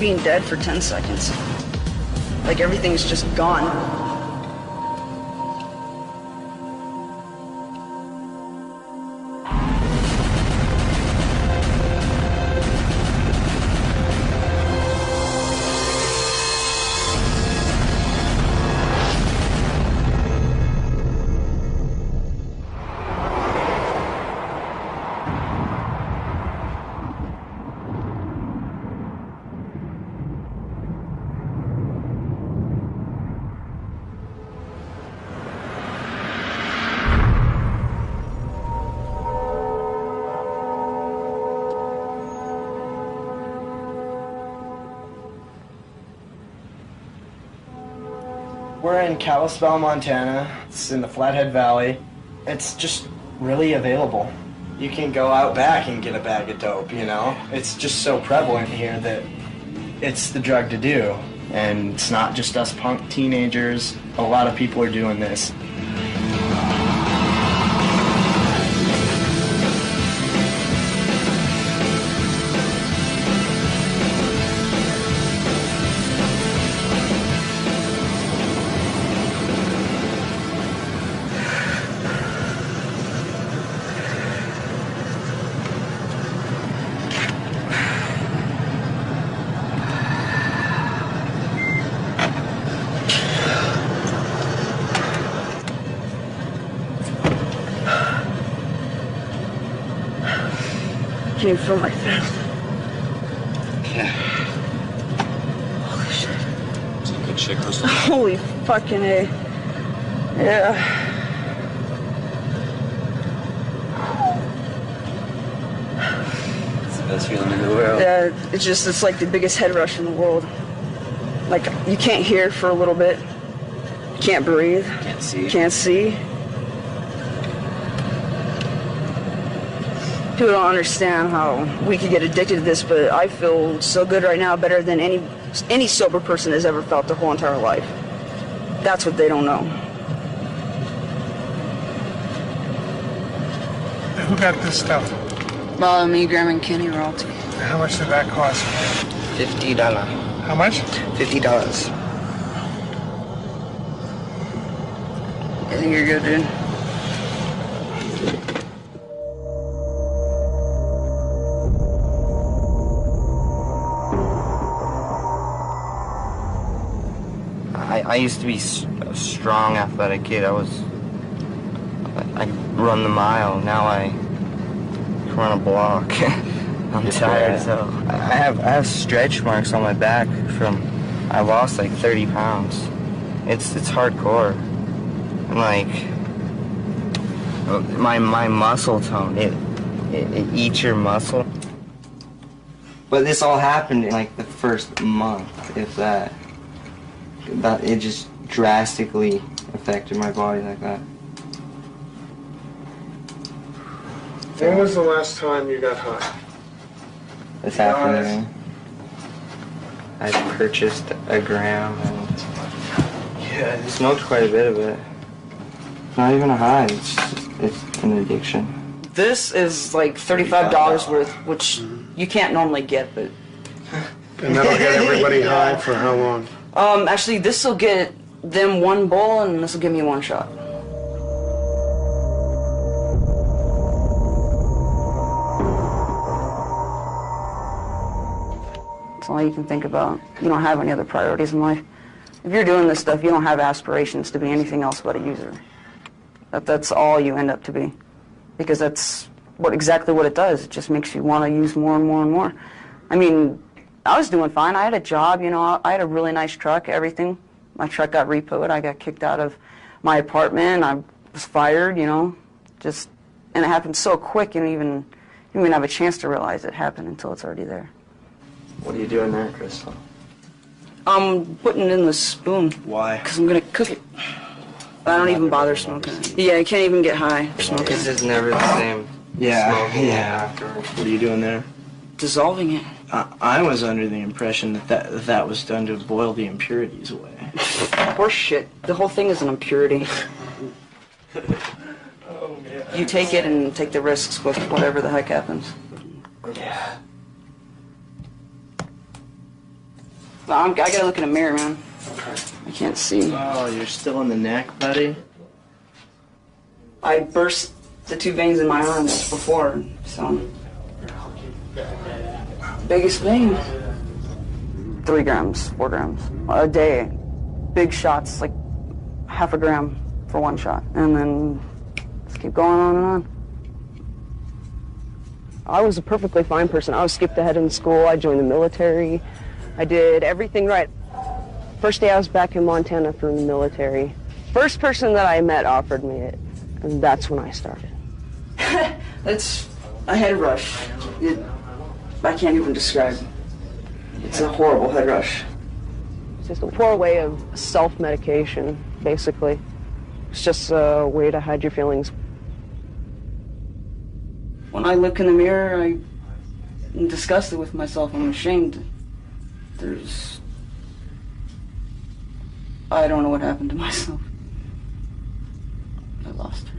being dead for 10 seconds. Like everything's just gone. We're in Kalispell, Montana. It's in the Flathead Valley. It's just really available. You can go out back and get a bag of dope, you know? It's just so prevalent here that it's the drug to do. And it's not just us punk teenagers. A lot of people are doing this. Can you feel my fist? Yeah. Holy shit. Is it good shit, Crystal? Holy fucking A. Yeah. It's the best feeling in the world. Yeah, it's like the biggest head rush in the world. Like, you can't hear for a little bit. You can't breathe. Can't see. Can't see. People don't understand how we could get addicted to this, but I feel so good right now, better than any sober person has ever felt their whole entire life. That's what they don't know. Who got this stuff? Well, me, Graham, and Kenny royalty. How much did that cost? $50. How much? $50. I think you're good, dude. I used to be a strong, athletic kid. I run the mile. Now I run a block. I'm tired, so I have stretch marks on my back from I lost like 30 pounds. It's hardcore. And like my muscle tone, it eats your muscle. But this all happened in like the first month, if that. It just drastically affected my body like that. When was the last time you got high? This afternoon, I purchased a gram and I smoked quite a bit of it. It's not even a high, it's an addiction. This is like $35 worth, which you can't normally get, but... And that'll get everybody high for how long? Actually, this will get them one bowl, and this will give me one shot. That's all you can think about. You don't have any other priorities in life. If you're doing this stuff, you don't have aspirations to be anything else but a user. That's all you end up to be. Because that's exactly what it does. It just makes you want to use more and more and more. I mean, I was doing fine. I had a job, you know. I had a really nice truck, everything. My truck got repoed. I got kicked out of my apartment. I was fired, you know. And it happened so quick, you don't even have a chance to realize it happened until it's already there. What are you doing there, Crystal? I'm putting it in the spoon. Why? Because I'm going to cook it. I don't even bother smoking it. Yeah, I can't even get high for smoking. It's just never the same. Smoking afterwards. What are you doing there? Dissolving it. I was under the impression that was done to boil the impurities away. Horse shit. The whole thing is an impurity. Oh, man. You take it and take the risks with whatever the heck happens. Yeah. I gotta look in a mirror, man. I can't see. Oh, you're still in the neck, buddy? I burst the 2 veins in my arms before, so. Biggest vein. 3 grams, 4 grams a day. Big shots, like half a gram for 1 shot. And then just keep going on and on. I was a perfectly fine person. I was skipped ahead in school. I joined the military. I did everything right. First day I was back in Montana from the military. First person that I met offered me it, and that's when I started. That's a head rush. I can't even describe. It's a horrible head rush. It's just a poor way of self-medication, basically. It's just a way to hide your feelings. When I look in the mirror, I'm disgusted with myself. I'm ashamed. I don't know what happened to myself. I lost her.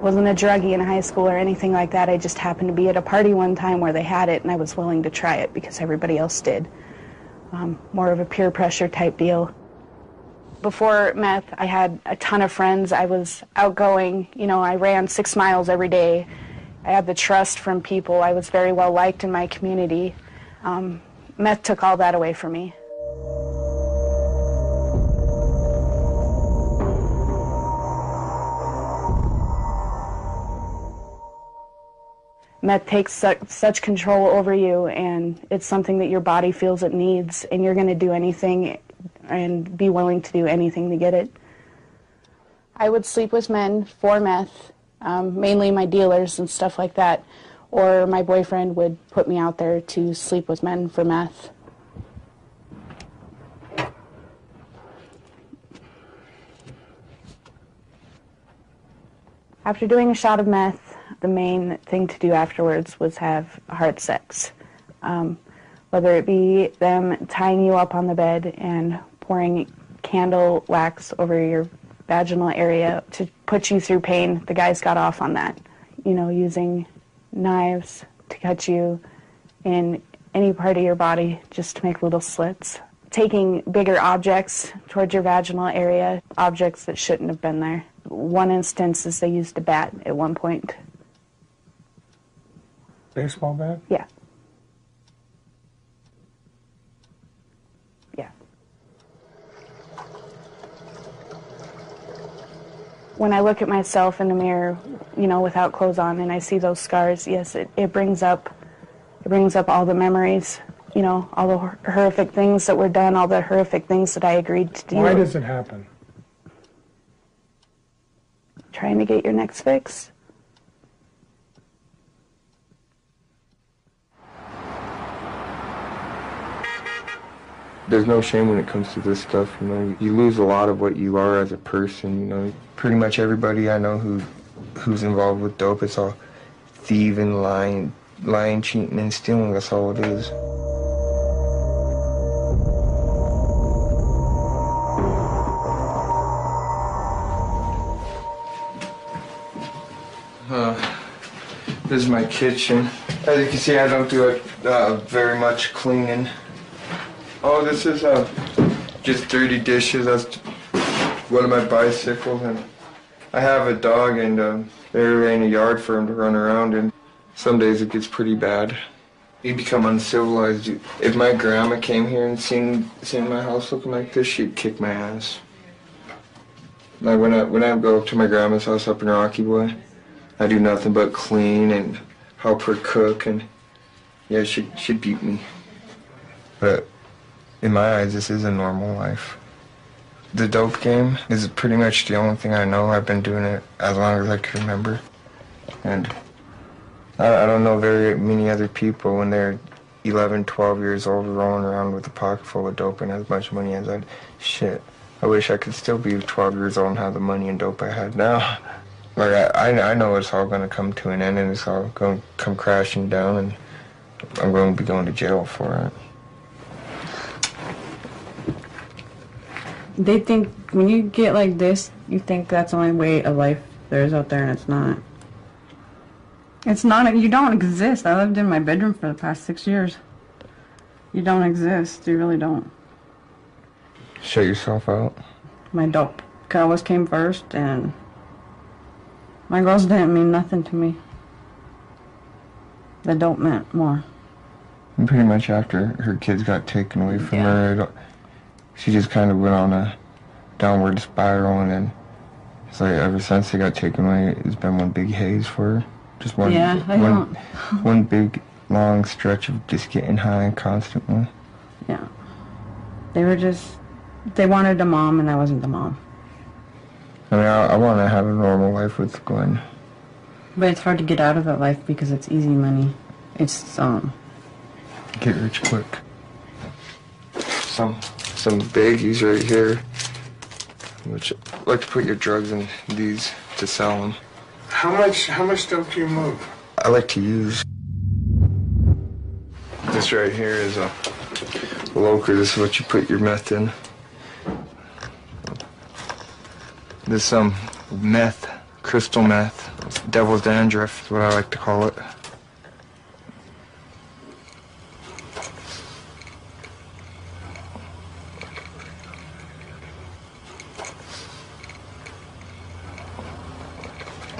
Wasn't a druggie in high school or anything like that. I just happened to be at a party one time where they had it, and I was willing to try it because everybody else did. More of a peer pressure type deal. Before meth, I had a ton of friends. I was outgoing. You know, I ran 6 miles every day. I had the trust from people. I was very well liked in my community. Meth took all that away from me. Meth takes such control over you, and it's something that your body feels it needs, and you're going to do anything and be willing to do anything to get it. I would sleep with men for meth, mainly my dealers and stuff like that, or my boyfriend would put me out there to sleep with men for meth. After doing a shot of meth, the main thing to do afterwards was have hard sex. Whether it be them tying you up on the bed and pouring candle wax over your vaginal area to put you through pain, the guys got off on that. You know, using knives to cut you in any part of your body just to make little slits. Taking bigger objects towards your vaginal area, objects that shouldn't have been there. One instance is they used a bat at one point. Baseball bat? Yeah. Yeah. When I look at myself in the mirror, you know, without clothes on, and I see those scars, yes, it brings up all the memories, you know, all the horrific things that were done, all the horrific things that I agreed to do. Why does it happen? Trying to get your next fix. There's no shame when it comes to this stuff, you know. You lose a lot of what you are as a person, you know. Pretty much everybody I know who's involved with dope, it's all thieving, lying, cheating, and stealing. That's all it is. This is my kitchen. As you can see, I don't do very much cleaning. Oh, this is just dirty dishes. That's one of my bicycles, and I have a dog, and there ain't a yard for him to run around in. Some days it gets pretty bad. You become uncivilized. If my grandma came here and seen my house looking like this, she'd kick my ass. Like when I go up to my grandma's house up in Rocky Boy, I do nothing but clean and help her cook, and yeah, she'd beat me. But in my eyes, this is a normal life. The dope game is pretty much the only thing I know. I've been doing it as long as I can remember. And I don't know very many other people when they're 11, 12 years old rolling around with a pocket full of dope and as much money as I... Shit, I wish I could still be 12 years old and have the money and dope I had now. Like, I know it's all going to come to an end, and it's all going to come crashing down, and I'm going to be going to jail for it. They think when you get like this, you think that's the only way of life there is out there, and it's not. It's not. You don't exist. I lived in my bedroom for the past 6 years. You don't exist. You really don't. Shut yourself out. My dope always came first, and my girls didn't mean nothing to me. The dope meant more. And pretty much after her kids got taken away from her, she just kind of went on a downward spiral, and then it's like ever since they got taken away, it's been one big haze for her. Just one, one big long stretch of just getting high constantly. Yeah. They wanted a mom, and I wasn't the mom. I mean, I want to have a normal life with Glenn. But it's hard to get out of that life because it's easy money. It's, Get rich quick. Some baggies right here, which I like to put your drugs in these to sell them. How much dope do you move? I like to use. This right here is a loker. This is what you put your meth in. This meth, crystal meth, devil's dandruff is what I like to call it.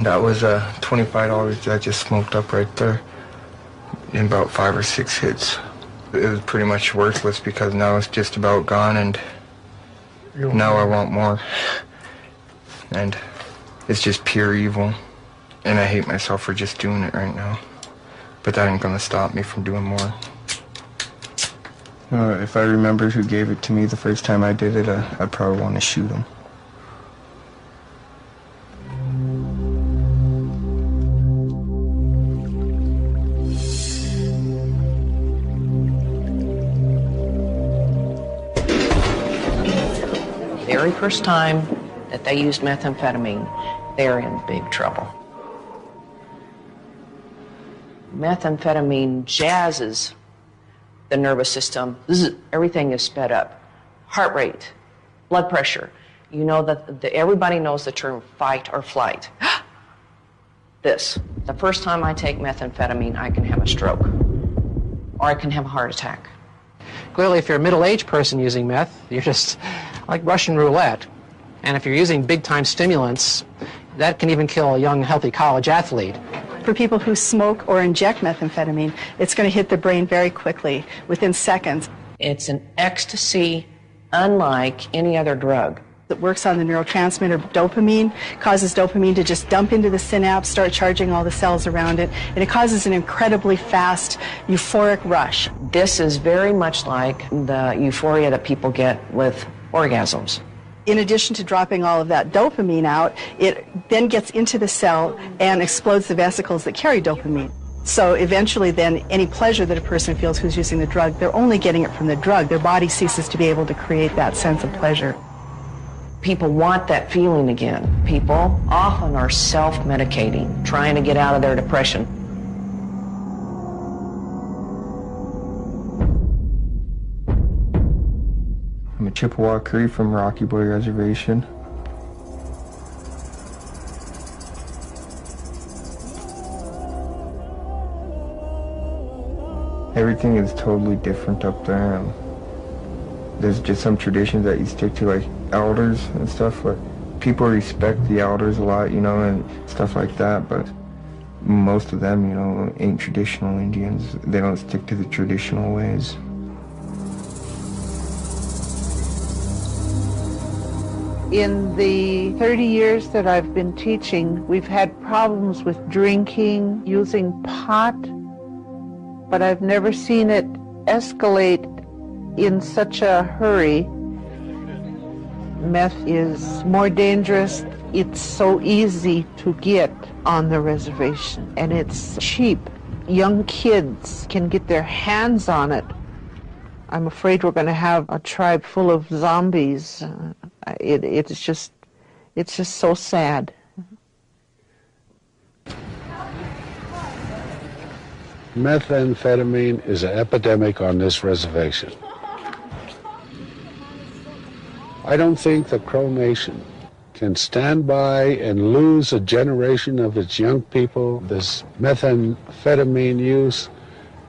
That was $25 that I just smoked up right there in about 5 or 6 hits. It was pretty much worthless because now it's just about gone, and now I want more. And it's just pure evil. And I hate myself for just doing it right now. But that ain't gonna stop me from doing more. If I remember who gave it to me the first time I did it, I'd probably want to shoot him. Very first time that they used methamphetamine, they're in big trouble. Methamphetamine jazzes the nervous system. Everything is sped up. Heart rate, blood pressure. You know that everybody knows the term fight or flight. The first time I take methamphetamine, I can have a stroke, or I can have a heart attack. Clearly, if you're a middle-aged person using meth, you're just like Russian roulette. And if you're using big-time stimulants, that can even kill a young, healthy college athlete. For people who smoke or inject methamphetamine, it's going to hit the brain very quickly, within seconds. It's an ecstasy unlike any other drug. It works on the neurotransmitter dopamine, causes dopamine to just dump into the synapse, start charging all the cells around it, and it causes an incredibly fast, euphoric rush. This is very much like the euphoria that people get with orgasms. In addition to dropping all of that dopamine out, it then gets into the cell and explodes the vesicles that carry dopamine. So eventually then any pleasure that a person feels who's using the drug, they're only getting it from the drug. Their body ceases to be able to create that sense of pleasure. People want that feeling again. People often are self-medicating, trying to get out of their depression. I'm a Chippewa Cree from Rocky Boy Reservation. Everything is totally different up there. There's just some traditions that you stick to, like elders and stuff. Like people respect the elders a lot, you know, and stuff like that. But most of them, you know, ain't traditional Indians. They don't stick to the traditional ways. In the 30 years that I've been teaching, we've had problems with drinking, using pot, but I've never seen it escalate in such a hurry. Meth is more dangerous. It's so easy to get on the reservation, and it's cheap. Young kids can get their hands on it. I'm afraid we're going to have a tribe full of zombies. It's just so sad. Methamphetamine is an epidemic on this reservation. I don't think the Crow Nation can stand by and lose a generation of its young people. This methamphetamine use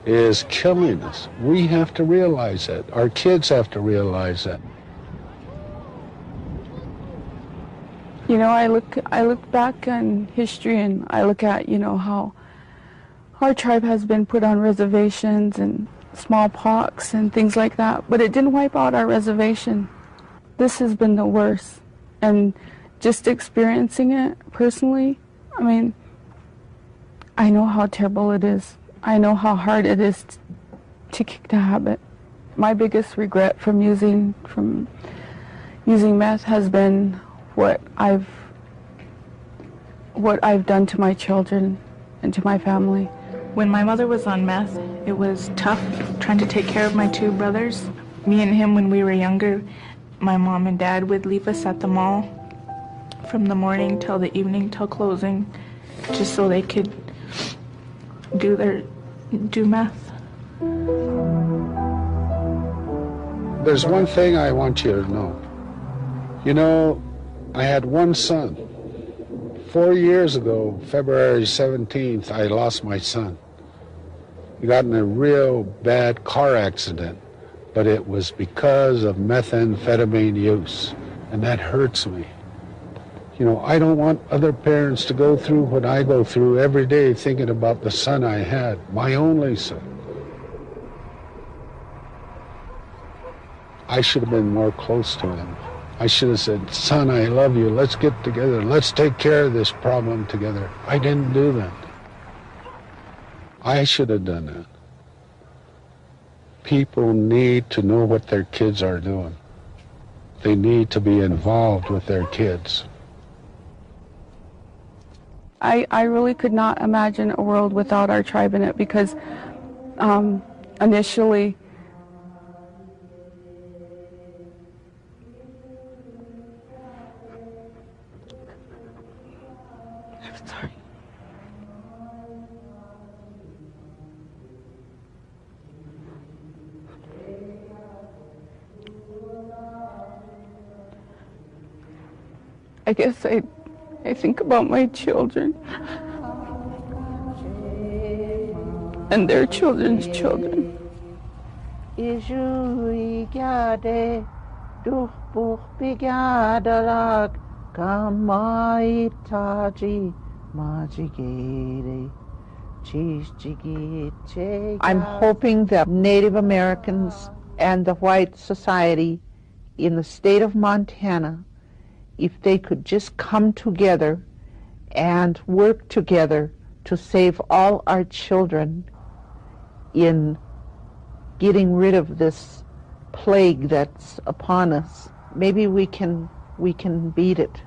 is killing us. We have to realize that. Our kids have to realize that. You know, I look back on history and I look at, you know, how our tribe has been put on reservations and smallpox and things like that, but it didn't wipe out our reservation. This has been the worst. And just experiencing it personally, I mean, I know how terrible it is. I know how hard it is to kick the habit. My biggest regret from using meth has been what I've done to my children and to my family. When my mother was on meth, it was tough trying to take care of my two brothers. Me and him, when we were younger, my mom and dad would leave us at the mall from the morning till the evening, till closing, just so they could do meth. There's one thing I want you to know. You know, I had one son. 4 years ago, February 17th, I lost my son. He got in a real bad car accident, but it was because of methamphetamine use, and that hurts me. You know, I don't want other parents to go through what I go through every day thinking about the son I had, my only son. I should have been more close to him. I should have said, son, I love you. Let's get together. Let's take care of this problem together. I didn't do that. I should have done that. People need to know what their kids are doing. They need to be involved with their kids. I really could not imagine a world without our tribe in it because initially I'm sorry. I guess I think about my children and their children's children. I'm hoping that Native Americans and the white society in the state of Montana, if they could just come together and work together to save all our children in getting rid of this plague that's upon us, maybe we can beat it.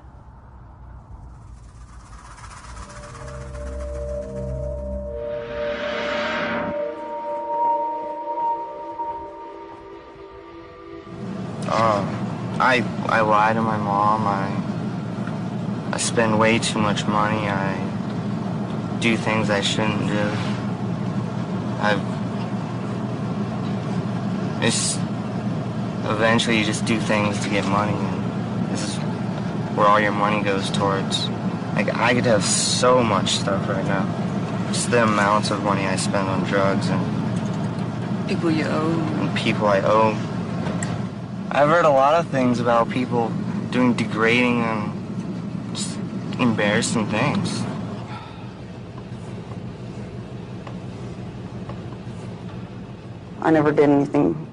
I lie to my mom. I spend way too much money. I do things I shouldn't do. Eventually you just do things to get money, and this is where all your money goes towards. Like, I could have so much stuff right now. Just the amounts of money I spend on drugs and people you owe. And people I owe. I've heard a lot of things about people doing degrading and just embarrassing things. I never did anything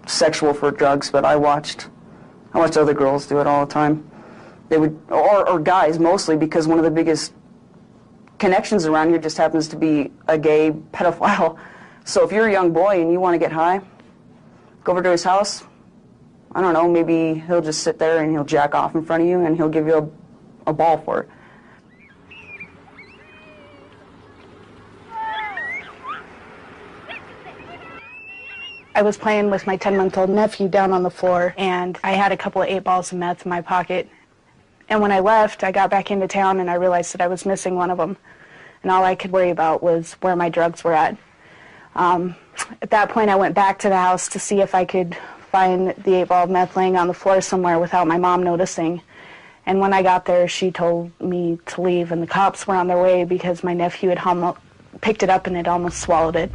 sexual for drugs, but I watched other girls do it all the time. They would, or guys mostly, because one of the biggest connections around here just happens to be a gay pedophile. So if you're a young boy and you want to get high, go over to his house. I don't know, maybe he'll just sit there and he'll jack off in front of you and he'll give you a ball for it. I was playing with my 10-month-old nephew down on the floor, and I had a couple of 8 balls of meth in my pocket. And when I left, I got back into town and I realized that I was missing one of them. And all I could worry about was where my drugs were at. At that point, I went back to the house to see if I could find the 8-ball of meth laying on the floor somewhere without my mom noticing. And when I got there, she told me to leave, and the cops were on their way because my nephew had picked it up and had almost swallowed it.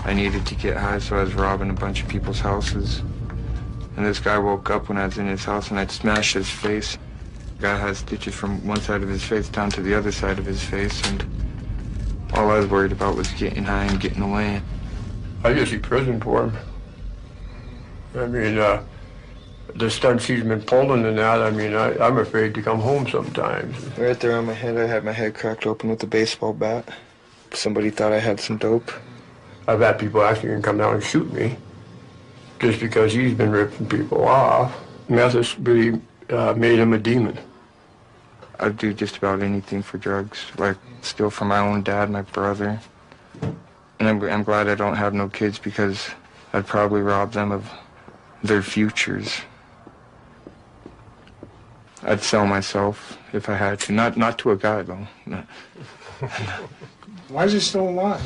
I needed to get high, so I was robbing a bunch of people's houses. And this guy woke up when I was in his house, and I'd smashed his face. The guy had stitches from one side of his face down to the other side of his face, and all I was worried about was getting high and getting away. I just see prison for him. I mean, the stunts he's been pulling and that, I mean, I'm afraid to come home sometimes. Right there on my head, I had my head cracked open with a baseball bat. Somebody thought I had some dope. I've had people actually come down and shoot me just because he's been ripping people off. Meth has really made him a demon. I'd do just about anything for drugs, like steal from my own dad, my brother. And I'm glad I don't have no kids because I'd probably rob them of their futures. I'd sell myself if I had to. Not to a guy, though. No. Why is he still alive?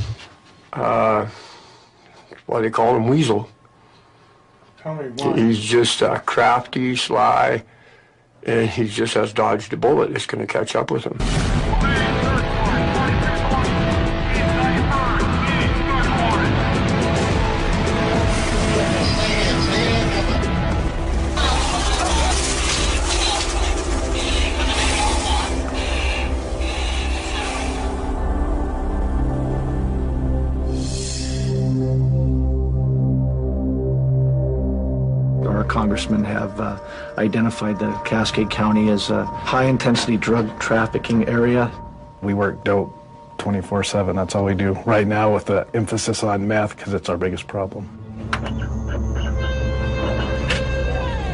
Why they call him Weasel. Tell me why. He's just crafty, sly, and he just has dodged a bullet. It's going to catch up with him. Congressmen have identified the Cascade County as a high-intensity drug trafficking area. We work dope 24/7. That's all we do right now, with the emphasis on meth because it's our biggest problem.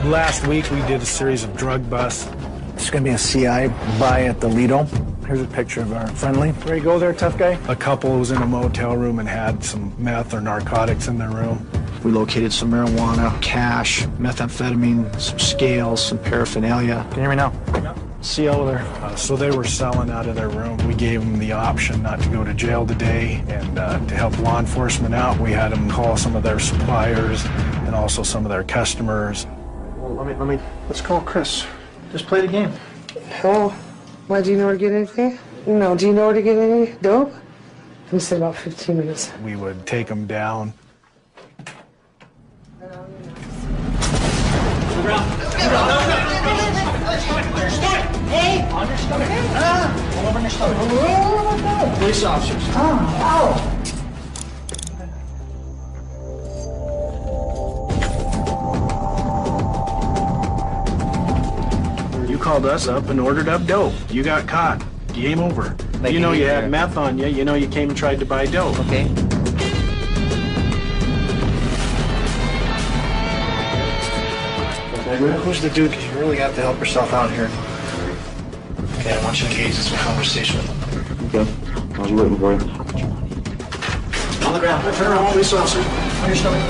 Last week we did a series of drug busts. It's going to be a CI buy at the Lido. Here's a picture of our friendly. Where you go there, tough guy? A couple was in a motel room and had some meth or narcotics in their room. We located some marijuana, cash, methamphetamine, some scales, some paraphernalia. Can you hear me now? See you over there. So they were selling out of their room. We gave them the option not to go to jail today, and to help law enforcement out, we had them call some of their suppliers and also some of their customers. Well, let's call Chris. Just play the game. Oh, why, do you know where to get anything? No, do you know where to get any dope? We said about 15 minutes. We would take them down. Hey! On your stomach. All over your stomach. Police officers. You called us up and ordered up dope. You got caught. Game over. You know you had meth on you. You know you came and tried to buy dope. Okay. Who's the dude? Because you really have to help yourself out here. Okay, I want you to engage in some conversation with him. Okay. I was waiting for you. On the ground. Turn around, police officer. On your stomach.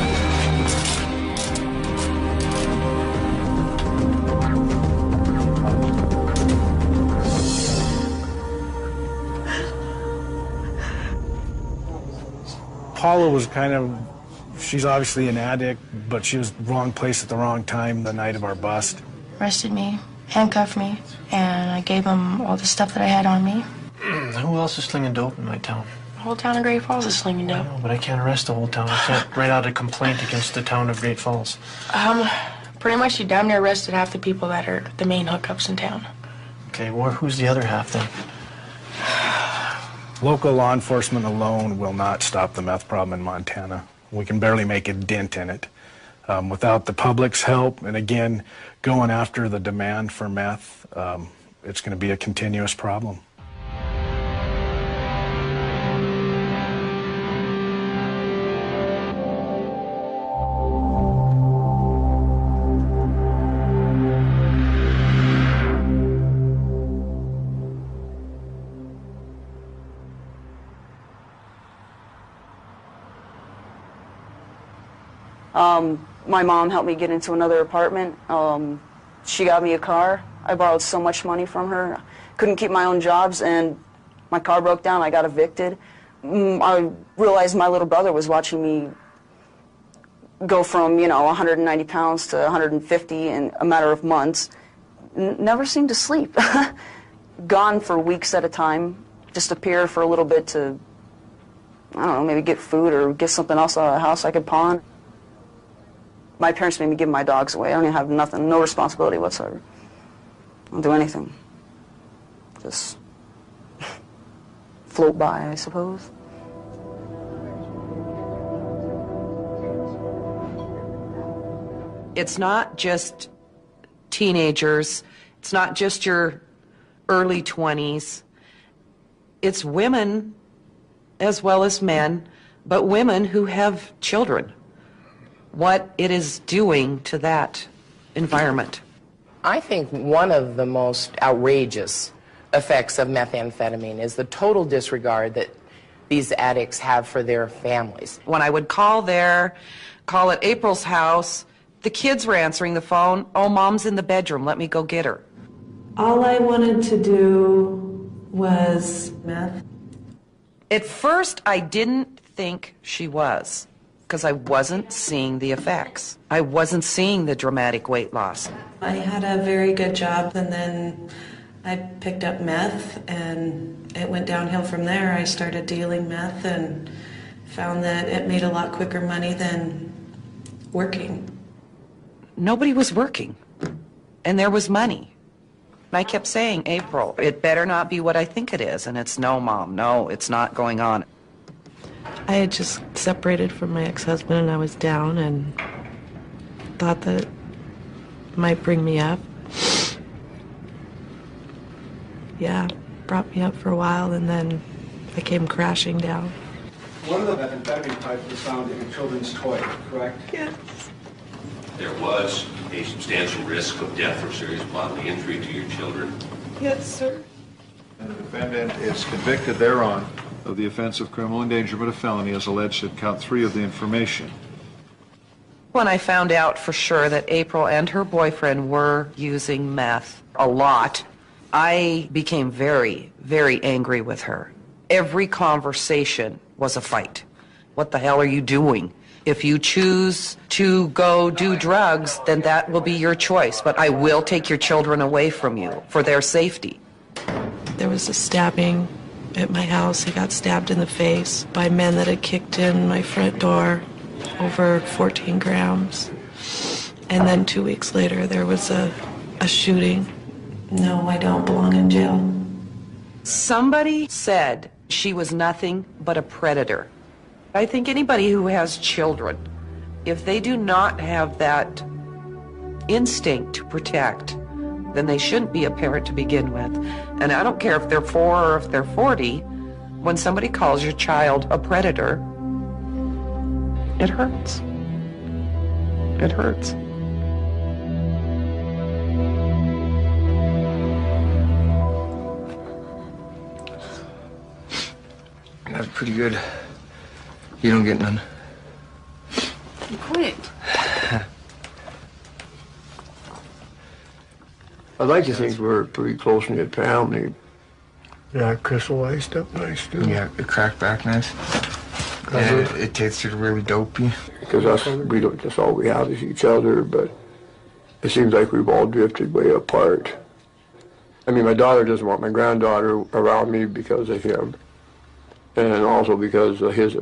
Paula was she's obviously an addict, but she was wrong place at the wrong time the night of our bust. Arrested me, handcuffed me, and I gave them all the stuff that I had on me. Who else is slinging dope in my town? The whole town of Great Falls is slinging dope. I know, but I can't arrest the whole town. I can't write out a complaint against the town of Great Falls. Pretty much you damn near arrested half the people that are the main hookups in town. Okay, well, who's the other half then? Local law enforcement alone will not stop the meth problem in Montana. We can barely make a dent in it. Without the public's help, and again, going after the demand for meth, it's going to be a continuous problem. My mom helped me get into another apartment. She got me a car. I borrowed so much money from her. Couldn't keep my own jobs, and my car broke down. I got evicted. I realized my little brother was watching me go from, 190 pounds to 150 in a matter of months. Never seemed to sleep. Gone for weeks at a time. Just appear for a little bit to, I don't know, maybe get food or get something else out of the house I could pawn. My parents made me give my dogs away. I don't even have nothing, no responsibility whatsoever. I don't do anything. Just float by, I suppose. It's not just teenagers. It's not just your early 20s. It's women as well as men, but women who have children. What it is doing to that environment. I think one of the most outrageous effects of methamphetamine is the total disregard that these addicts have for their families. When I would call at April's house, the kids were answering the phone. Oh, Mom's in the bedroom. Let me go get her. All I wanted to do was meth. At first, I didn't think she was, because I wasn't seeing the effects. I wasn't seeing the dramatic weight loss. I had a very good job, and then I picked up meth, and it went downhill from there. I started dealing meth and found that it made a lot quicker money than working. Nobody was working, and there was money. And I kept saying, April, it better not be what I think it is. And it's, no, Mom, no, it's not going on. I had just separated from my ex-husband, and I was down and thought that it might bring me up. Yeah, brought me up for a while, and then I came crashing down. One of the methamphetamine pipes was found in a children's toy, correct? Yes. There was a substantial risk of death or serious bodily injury to your children. Yes, sir. And the defendant is convicted thereon of the offense of criminal endangerment of felony as alleged at count 3 of the information. When I found out for sure that April and her boyfriend were using meth a lot, I became very, very angry with her. Every conversation was a fight. What the hell are you doing? If you choose to go do drugs, then that will be your choice. But I will take your children away from you for their safety. There was a stabbing at my house. I got stabbed in the face by men that had kicked in my front door, over 14 grams. And then 2 weeks later, there was a shooting. No, I don't belong in jail. Somebody said she was nothing but a predator. I think anybody who has children, if they do not have that instinct to protect, then they shouldn't be a parent to begin with. And I don't care if they're 4 or if they're 40, when somebody calls your child a predator, it hurts. It hurts. That's pretty good. You don't get none. You quit. I'd like to think we're a pretty close-knit family. Yeah, crystallized up nice, too. Yeah, it cracked back nice. And it tasted really dopey. Because we don't, that's all we have is each other, but it seems like we've all drifted way apart. I mean, my daughter doesn't want my granddaughter around me because of him, and also because of his,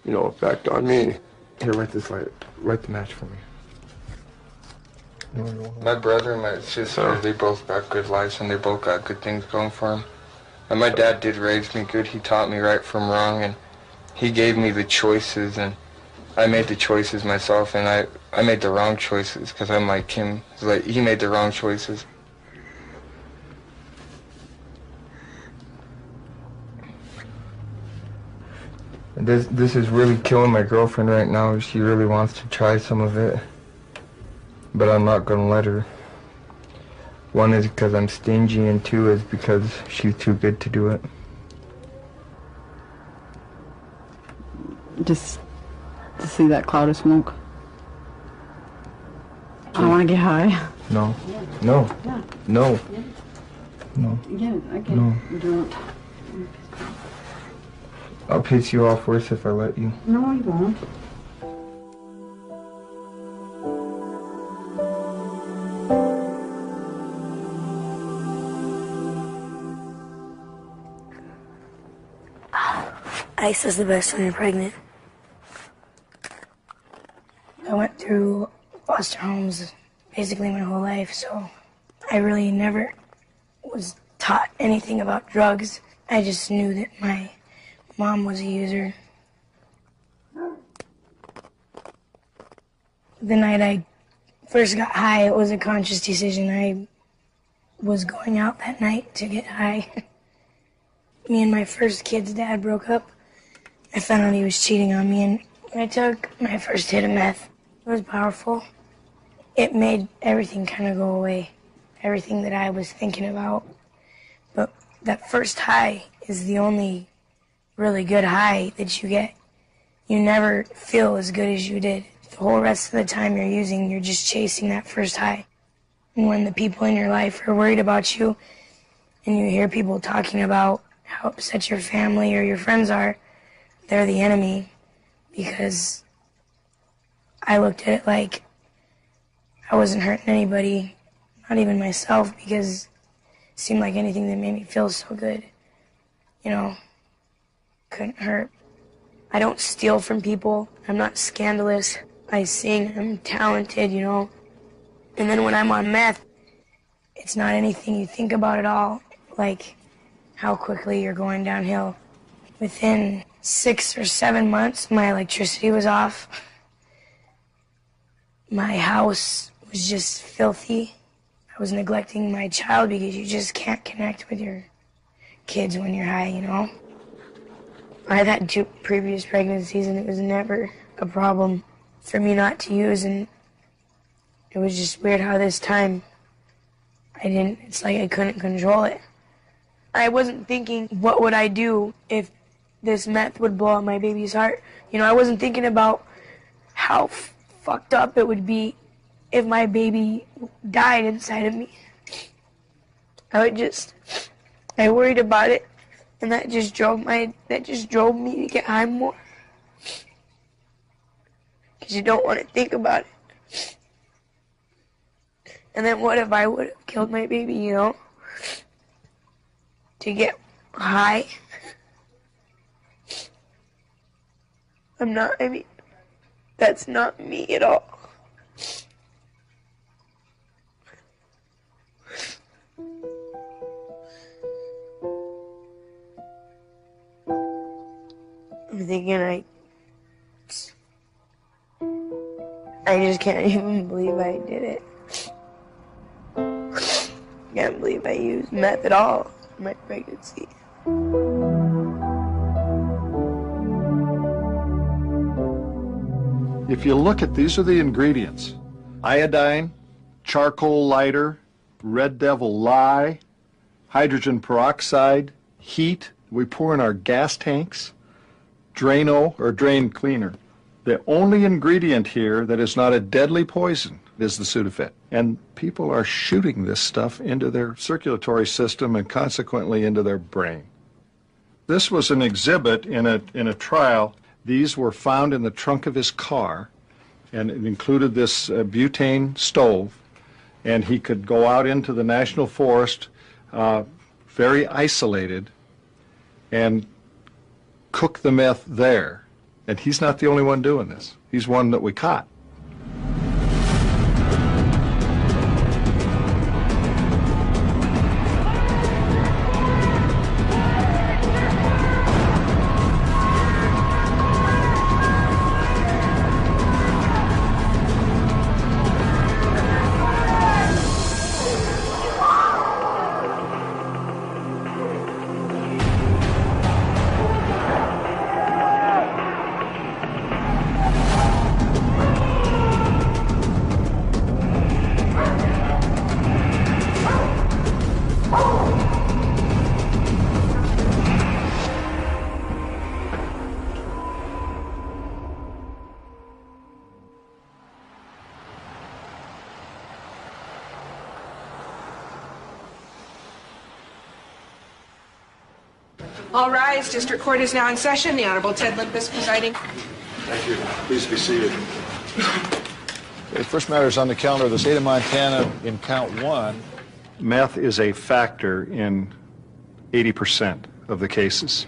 effect on me. Here, light this light. Light the match for me. My brother and my sister, they both got good lives and they both got good things going for them. And my dad did raise me good. He taught me right from wrong, and he gave me the choices, and I made the choices myself, and I made the wrong choices because I'm like him. It's like he made the wrong choices. This is really killing my girlfriend right now. She really wants to try some of it, but I'm not going to let her. One is because I'm stingy, and 2 is because she's too good to do it. Just to see that cloud of smoke. I don't want to get high. No. No. Yeah. No. Yeah. No. Yeah, I get No. it. You don't. I'll piss you off worse if I let you. No, you won't. Ice is the best when you're pregnant. I went through foster homes basically my whole life, so I really never was taught anything about drugs. I just knew that my mom was a user. The night I first got high, it was a conscious decision. I was going out that night to get high. Me and my first kid's dad broke up. I found out he was cheating on me, and I took my first hit of meth. It was powerful. It made everything kind of go away, everything that I was thinking about. But that first high is the only really good high that you get. You never feel as good as you did. The whole rest of the time you're using, you're just chasing that first high. And when the people in your life are worried about you, and you hear people talking about how upset your family or your friends are, they're the enemy. Because I looked at it like I wasn't hurting anybody, not even myself, because it seemed like anything that made me feel so good, you know, couldn't hurt. I don't steal from people. I'm not scandalous. I sing. I'm talented, you know. And then when I'm on meth, it's not anything you think about at all, like how quickly you're going downhill. Within 6 or 7 months, my electricity was off. My house was just filthy. I was neglecting my child because you just can't connect with your kids when you're high, you know? I've had 2 previous pregnancies, and it was never a problem for me not to use, and it was just weird how this time it's like I couldn't control it. I wasn't thinking, what would I do if this meth would blow up my baby's heart? You know, I wasn't thinking about how fucked up it would be if my baby died inside of me. I worried about it, and that just drove me to get high more. Because you don't want to think about it. And then what if I would have killed my baby, you know? To get high. That's not me at all. I'm thinking I just can't even believe I did it. I can't believe I used meth at all in my pregnancy. If you look at, these are the ingredients: iodine, charcoal lighter, red devil lye, hydrogen peroxide, heat. We pour in our gas tanks, Drano or drain cleaner. The only ingredient here that is not a deadly poison is the Sudafed. And people are shooting this stuff into their circulatory system and consequently into their brain. This was an exhibit in a trial. These were found in the trunk of his car, and it included this butane stove, and he could go out into the national forest, very isolated, and cook the meth there. And he's not the only one doing this. He's one that we caught. All rise. District Court is now in session. The Honorable Ted Limpus presiding. Thank you. Please be seated. The first matter is on the calendar of the state of Montana in count 1. Meth is a factor in 80% of the cases.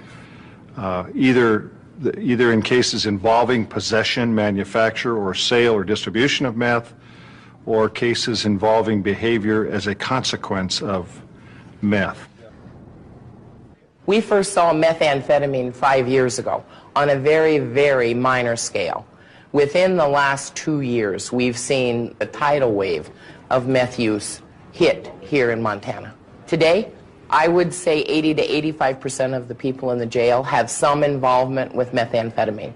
either in cases involving possession, manufacture, or sale or distribution of meth, or cases involving behavior as a consequence of meth. We first saw methamphetamine 5 years ago on a very, very minor scale. Within the last 2 years, we've seen a tidal wave of meth use hit here in Montana. Today, I would say 80 to 85% of the people in the jail have some involvement with methamphetamine.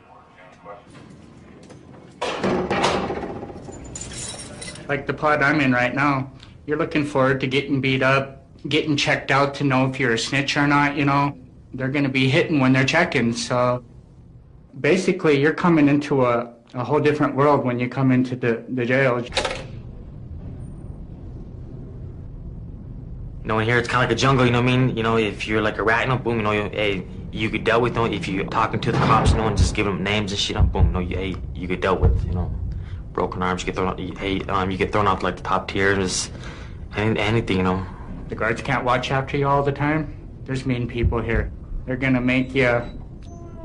Like the pod I'm in right now, you're looking forward to getting beat up, getting checked out to know if you're a snitch or not, you know. They're going to be hitting when they're checking, so basically you're coming into a whole different world when you come into the jail. You know, here it's kind of like a jungle, you know what I mean? You know, if you're like a rat, you know, boom, you know, you get dealt with, you know, if you're talking to the cops, you know, and just giving them names and shit, boom, you know, you get dealt with, you know. Broken arms, you get thrown out, you get thrown out like the top tiers, anything, you know. The guards can't watch after you all the time. There's mean people here. They're gonna make you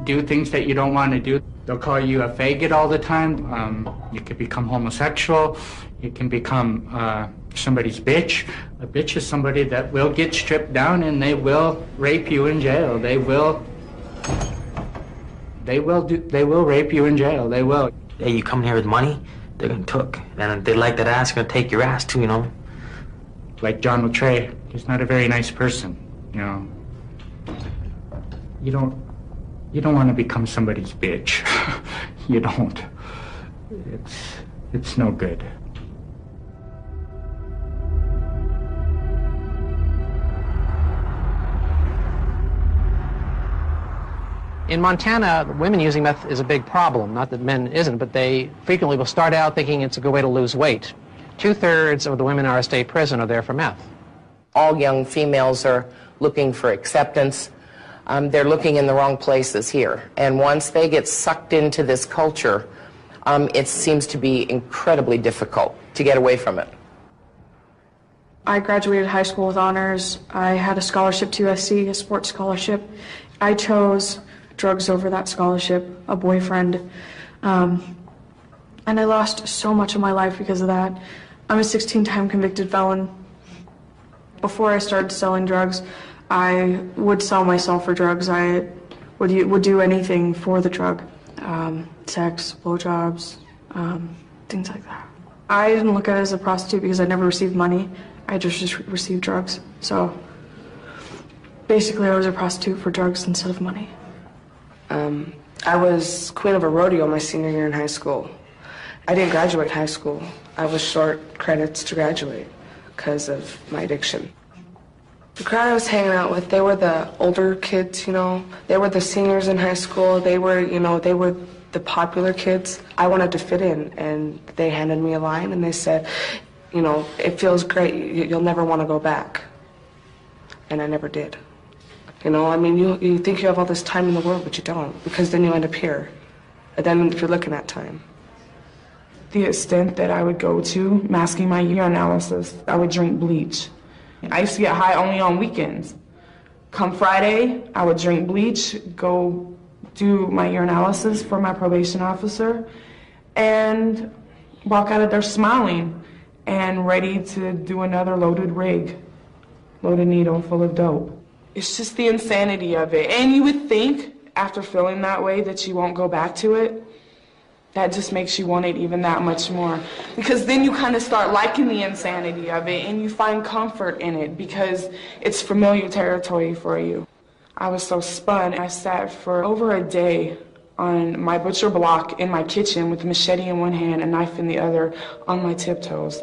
do things that you don't want to do. They'll call you a faggot all the time. You could become homosexual. You can become somebody's bitch. A bitch is somebody that will get stripped down and they will rape you in jail. They will rape you in jail. They will. Hey, you come here with money, they're gonna took. And they like that ass, gonna take your ass too, you know. Like John Latreille, he's not a very nice person, you know. You don't want to become somebody's bitch. You don't. It's no good. In Montana, women using meth is a big problem. Not that men isn't, but they frequently will start out thinking it's a good way to lose weight. 2/3 of the women in our state prison are there for meth. All young females are looking for acceptance. They're looking in the wrong places here. And once they get sucked into this culture, it seems to be incredibly difficult to get away from it. I graduated high school with honors. I had a scholarship to USC, a sports scholarship. I chose drugs over that scholarship, a boyfriend, and I lost so much of my life because of that. I'm a 16-time convicted felon. Before I started selling drugs, I would sell myself for drugs. I would do anything for the drug, sex, blowjobs, things like that. I didn't look at it as a prostitute because I never received money. I just received drugs. So basically I was a prostitute for drugs instead of money. I was queen of a rodeo my senior year in high school. I didn't graduate high school. I was short credits to graduate because of my addiction. The crowd I was hanging out with, they were the older kids, you know. They were the seniors in high school. They were, you know, they were the popular kids. I wanted to fit in, and they handed me a line, and they said, you know, it feels great. You'll never want to go back. And I never did. You know, I mean, you think you have all this time in the world, but you don't, because then you end up here. And then if you're looking at time. The extent that I would go to, masking my urinalysis, I would drink bleach. I used to get high only on weekends. Come Friday, I would drink bleach, go do my urinalysis for my probation officer, and walk out of there smiling and ready to do another loaded rig, loaded needle full of dope. It's just the insanity of it. And you would think, after feeling that way, that you won't go back to it. That just makes you want it even that much more. Because then you kind of start liking the insanity of it and you find comfort in it because it's familiar territory for you. I was so spun. I sat for over a day on my butcher block in my kitchen with a machete in one hand, a knife in the other, on my tiptoes.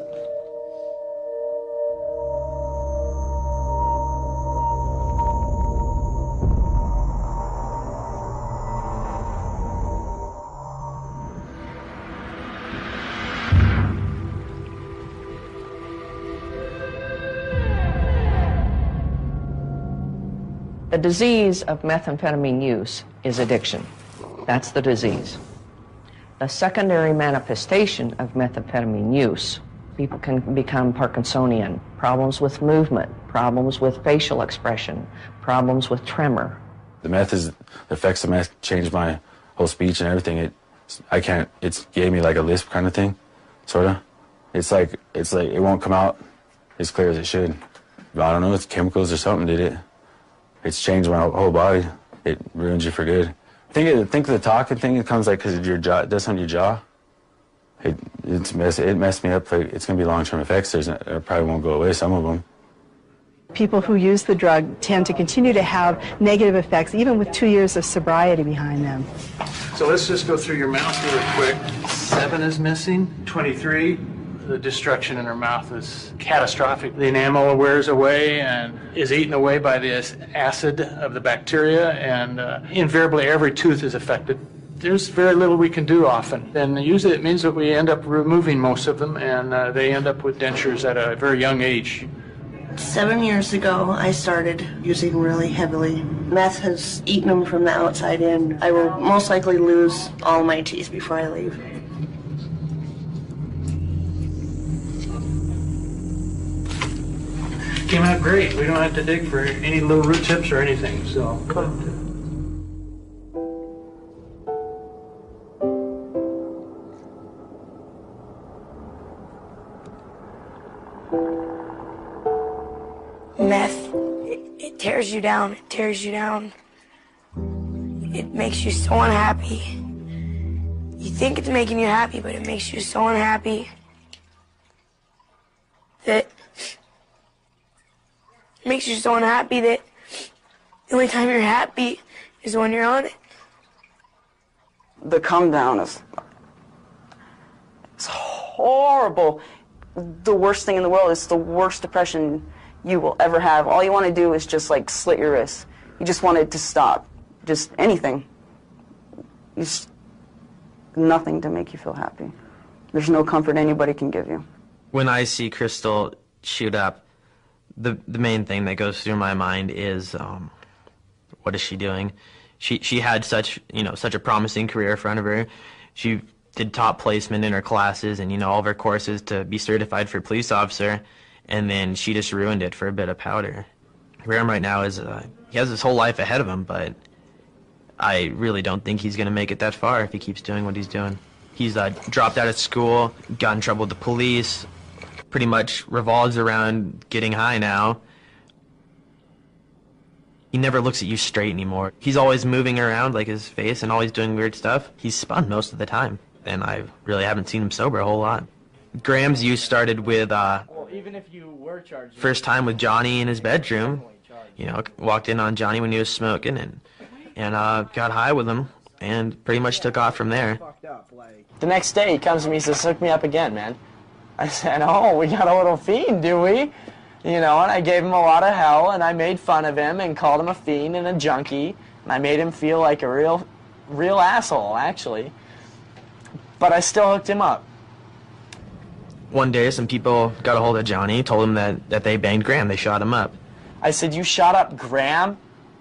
The disease of methamphetamine use is addiction. That's the disease. The secondary manifestation of methamphetamine use, people can become Parkinsonian, problems with movement, problems with facial expression, problems with tremor, The meth the effects of meth changed my whole speech and everything. It gave me like a lisp kind of thing, sorta. It's like it won't come out as clear as it should. But I don't know, it's chemicals or something did it. It's changed my whole body. It ruins you for good. Think the talking thing, it comes like because of your jaw, it does something to your jaw. It messed me up. Like, it's gonna be long-term effects. It probably won't go away, some of them. People who use the drug tend to continue to have negative effects, even with 2 years of sobriety behind them. So let's just go through your mouth really quick. 7 is missing. 23. The destruction in her mouth is catastrophic. The enamel wears away and is eaten away by the acid of the bacteria, and invariably every tooth is affected. There's very little we can do often, and usually it means that we end up removing most of them, and they end up with dentures at a very young age. 7 years ago, I started using really heavily. Meth has eaten them from the outside in. I will most likely lose all my teeth before I leave. Came out great. We don't have to dig for any little root tips or anything, so. Meth, it tears you down. It tears you down. It makes you so unhappy. You think it's making you happy, but it makes you so unhappy that the only time you're happy is when you're on it. The come down is horrible. The worst thing in the world. It's the worst depression you will ever have. All you want to do is just like slit your wrists. You just want it to stop. Just anything. Nothing to make you feel happy. There's no comfort anybody can give you. When I see Crystal shoot up, the main thing that goes through my mind is, what is she doing? She had such a promising career in front of her. She did top placement in her classes and all of her courses to be certified for police officer, and then she just ruined it for a bit of powder. Graham right now he has his whole life ahead of him, but I really don't think he's going to make it that far if he keeps doing what he's doing. He's dropped out of school, got in trouble with the police, pretty much revolves around getting high now. He never looks at you straight anymore. He's always moving around, like his face, and always doing weird stuff. He's spun most of the time, and I really haven't seen him sober a whole lot. Graham's use started with first time with Johnny in his bedroom. Walked in on Johnny when he was smoking and got high with him and pretty much took off from there. The next day he comes to me and says, "Hook me up again, man." I said, "Oh, we got a little fiend, do we?" And I gave him a lot of hell, and I made fun of him and called him a fiend and a junkie, and I made him feel like a real asshole, actually. But I still hooked him up. One day some people got a hold of Johnny, told him that they banged Graham, they shot him up. I said, "You shot up Graham?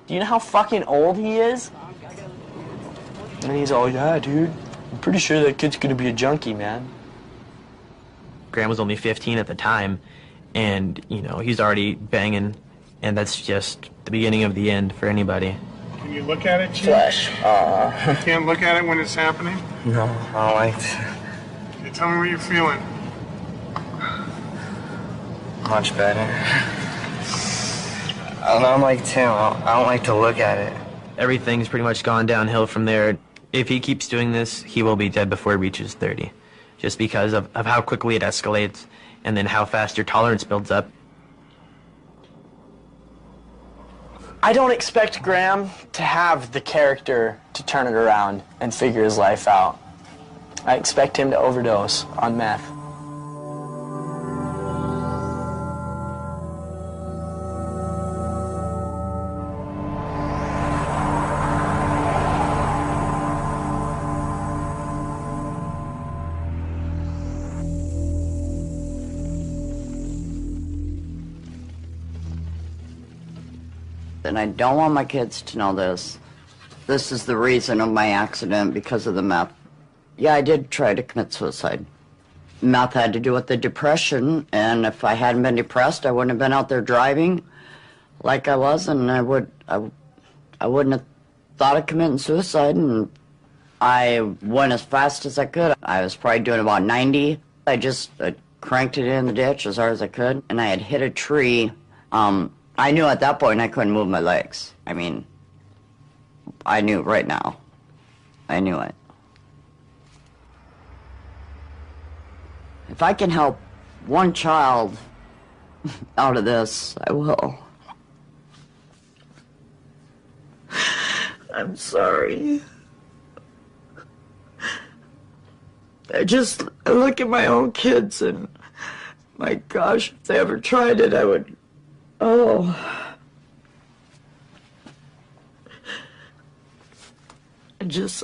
Do you know how fucking old he is?" And he's all, "Yeah, dude, I'm pretty sure that kid's gonna be a junkie, man." Graham was only 15 at the time, and he's already banging, and that's just the beginning of the end for anybody. Can you look at it, Chief? Flesh. You can't look at it when it's happening? No, I don't like to. Okay, tell me what you're feeling. Much better. I don't know, I'm like Tim. I don't like to look at it. Everything's pretty much gone downhill from there. If he keeps doing this, he will be dead before he reaches 30. Just because of how quickly it escalates and then how fast your tolerance builds up. I don't expect Graham to have the character to turn it around and figure his life out. I expect him to overdose on meth. And I don't want my kids to know this. This is the reason of my accident, because of the meth. Yeah, I did try to commit suicide. Meth had to do with the depression, and if I hadn't been depressed, I wouldn't have been out there driving like I was, and I I wouldn't have thought of committing suicide, and I went as fast as I could. I was probably doing about 90. I just cranked it in the ditch as hard as I could, and I had hit a tree. I knew at that point I couldn't move my legs. I mean, I knew right now. I knew it. If I can help one child out of this, I will. I'm sorry. I look at my own kids and, my gosh, if they ever tried it, I would,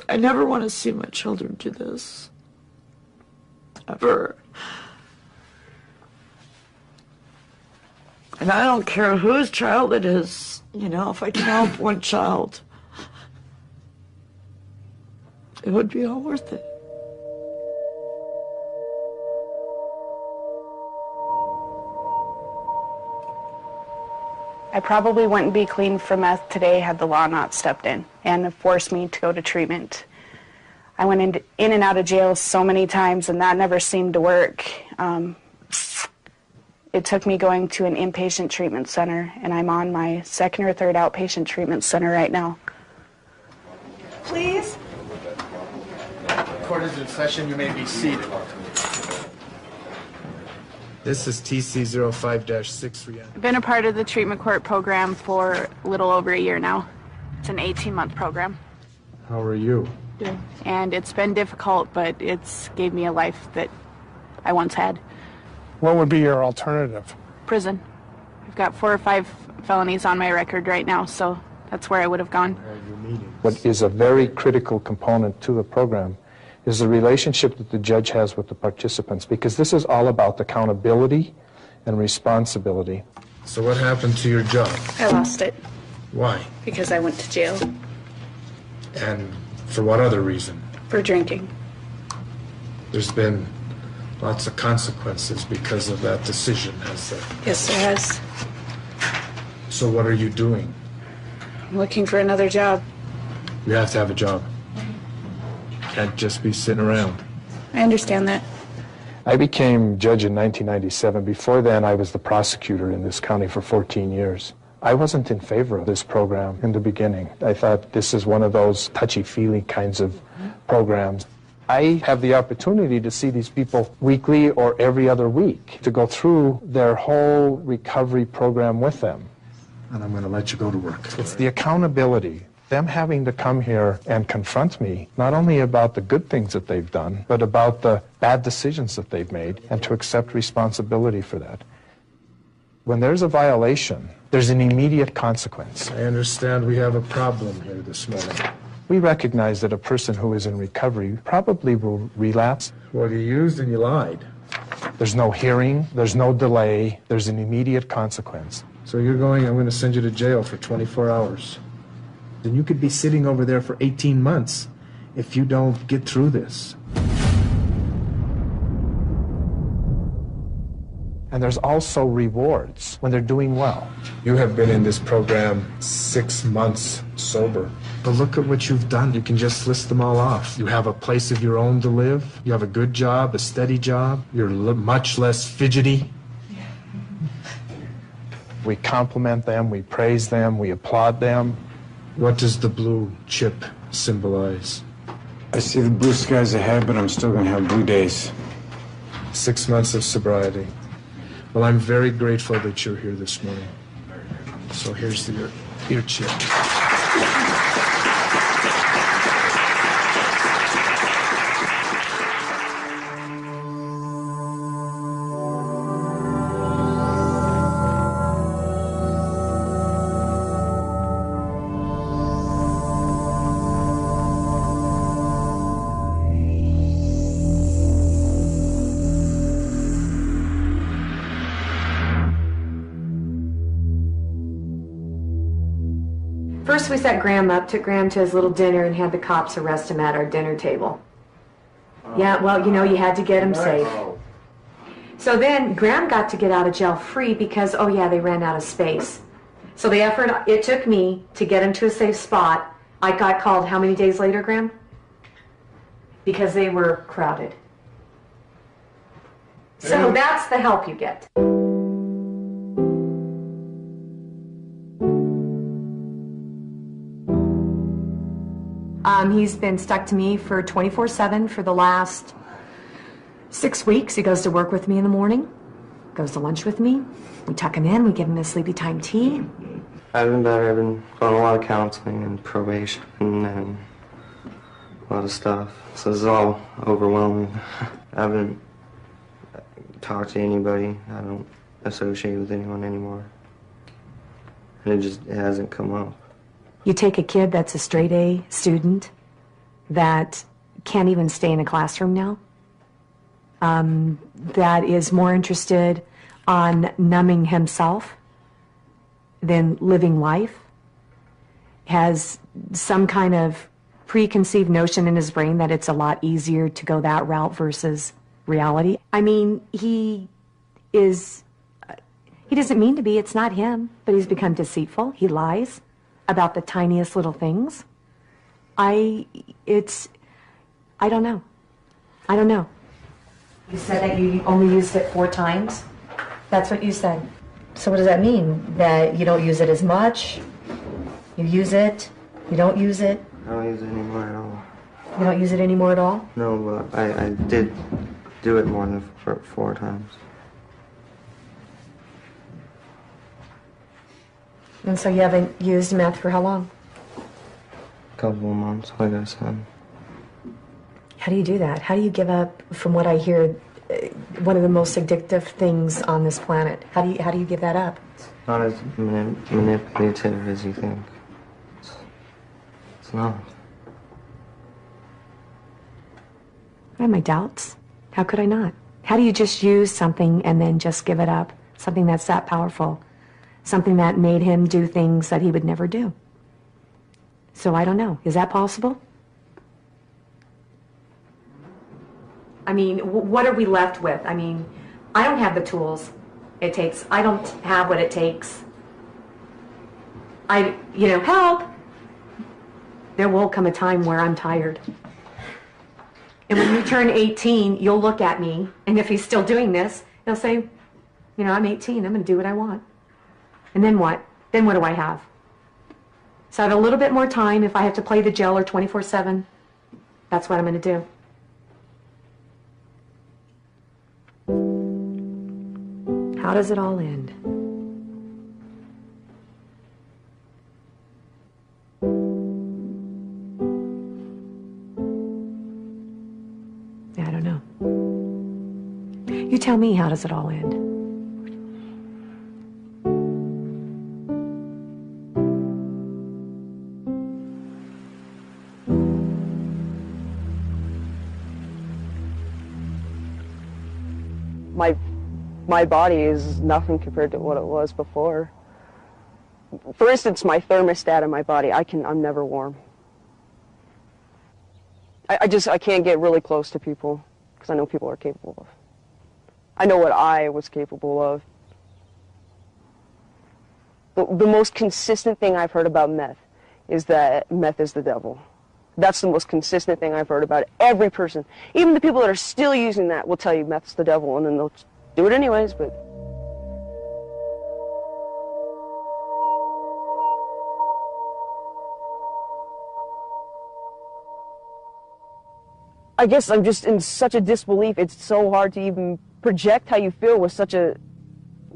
I never want to see my children do this. Ever. And I don't care whose child it is, you know, if I can help one child, it would be all worth it. I probably wouldn't be clean from meth today had the law not stepped in and forced me to go to treatment. I went in and out of jail so many times, and that never seemed to work. It took me going to an inpatient treatment center, and I'm on my second or third outpatient treatment center right now. Please. Court is in session. You may be seated. This is TC-05-6 for you. I've been a part of the treatment court program for a little over a year now. It's an 18-month program. How are you? And it's been difficult, but it's gave me a life that I once had. What would be your alternative? Prison. I've got 4 or 5 felonies on my record right now, so that's where I would have gone. What is a very critical component to the program is the relationship that the judge has with the participants, because this is all about accountability and responsibility. So what happened to your job? I lost it Why? because I went to jail And for what other reason? for drinking. There's been lots of consequences because of that decision, has there? Yes, there has. So what are you doing? I'm looking for another job. You have to have a job. Can't just be sitting around. I understand that. I became judge in 1997. Before then, I was the prosecutor in this county for 14 years. I wasn't in favor of this program in the beginning. I thought this is one of those touchy-feely kinds of programs. I have the opportunity to see these people weekly or every other week, to go through their whole recovery program with them. And I'm going to let you go to work. It's the accountability, them having to come here and confront me, not only about the good things that they've done, but about the bad decisions that they've made, and to accept responsibility for that. When there's a violation, there's an immediate consequence. I understand we have a problem here this morning. We recognize that a person who is in recovery probably will relapse. Well, you used and you lied. There's no hearing, there's no delay, there's an immediate consequence. So you're going, I'm going to send you to jail for 24 hours. Then you could be sitting over there for 18 months if you don't get through this. And there's also rewards when they're doing well. You have been in this program 6 months sober. But look at what you've done. You can just list them all off. You have a place of your own to live. You have a good job, a steady job. You're much less fidgety. We compliment them, we praise them, we applaud them. What does the blue chip symbolize? I see the blue skies ahead, but I'm still going to have blue days. 6 months of sobriety. Well, I'm very grateful that you're here this morning. So here's your chip. First, we set Graham up, took Graham to his little dinner, and had the cops arrest him at our dinner table. Yeah, well, you know, you had to get him safe. So then Graham got to get out of jail free because, oh yeah, they ran out of space. So the effort it took me to get him to a safe spot, I got called how many days later, Graham? Because they were crowded. So that's the help you get. He's been stuck to me for 24/7 for the last 6 weeks. He goes to work with me in the morning, goes to lunch with me. We tuck him in, we give him his sleepy time tea. I've been better. I've been going a lot of counseling and probation and a lot of stuff. So this is all overwhelming. I haven't talked to anybody. I don't associate with anyone anymore. And it hasn't come up. You take a kid that's a straight A student that can't even stay in a classroom now, that is more interested on numbing himself than living life, has some kind of preconceived notion in his brain that it's a lot easier to go that route versus reality. I mean, he doesn't mean to be, it's not him, but he's become deceitful. He lies about the tiniest little things. I don't know. I don't know. You said that you only used it 4 times? That's what you said. So what does that mean? That you don't use it as much? You use it? You don't use it? I don't use it anymore at all. You don't use it anymore at all? No, but I did do it more than 4 times. And so you haven't used meth for how long? A couple of months, like I said. How do you do that? How do you give up, from what I hear, one of the most addictive things on this planet? How do you give that up? It's not as manipulative as you think. It's not. I have my doubts. How could I not? How do you just use something and then just give it up? Something that's that powerful. Something that made him do things that he would never do. So I don't know. Is that possible? I mean, what are we left with? I mean, I don't have the tools it takes. I don't have what it takes. Help! There will come a time where I'm tired. And when you turn 18, you'll look at me, and if he's still doing this, he'll say, I'm 18, I'm going to do what I want. And then what? Then what do I have? So I have a little bit more time. If I have to play the jailer 24/7, that's what I'm going to do. How does it all end? I don't know. You tell me, how does it all end? My body is nothing compared to what it was before. For instance, my thermostat in my body, I'm never warm. I can't get really close to people because I know people are capable of. I know what I was capable of. The most consistent thing I've heard about meth is that meth is the devil. That's the most consistent thing I've heard about every person. Even the people that are still using that will tell you meth's the devil, and then they'll do it anyways, but... I guess I'm just in such a disbelief. It's so hard to even project how you feel with such a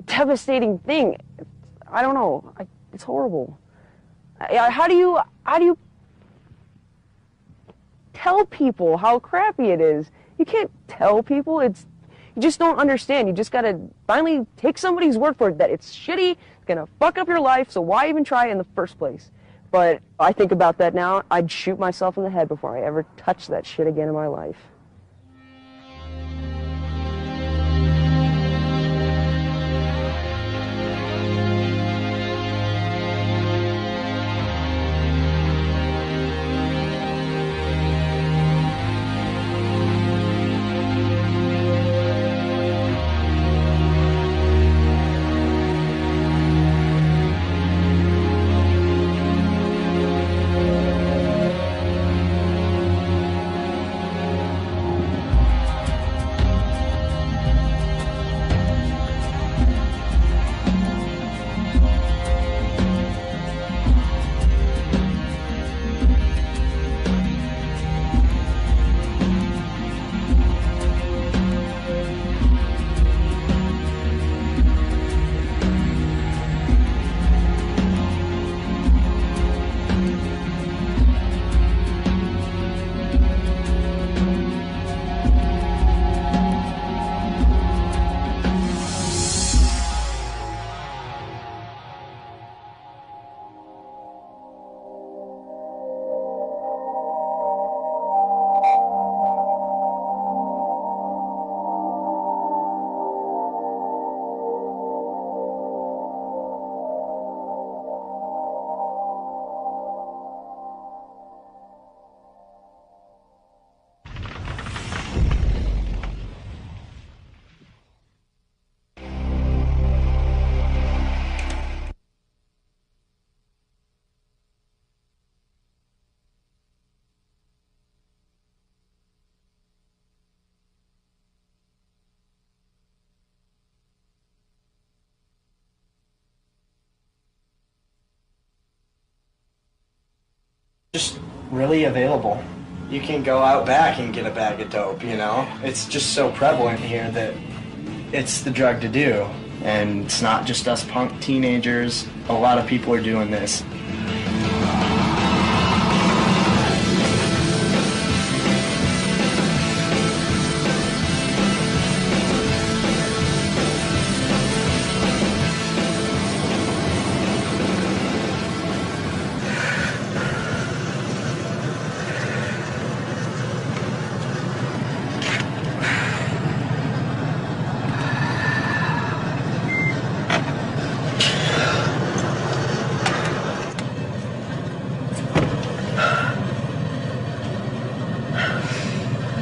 devastating thing. I don't know. It's horrible. How do you tell people how crappy it is? You can't tell people. You just don't understand. You just gotta finally take somebody's word for it that it's shitty, it's gonna fuck up your life, so why even try it in the first place? But I think about that now, I'd shoot myself in the head before I ever touch that shit again in my life. Just really available. You can go out back and get a bag of dope, you know? It's just so prevalent here that it's the drug to do. And it's not just us punk teenagers. A lot of people are doing this.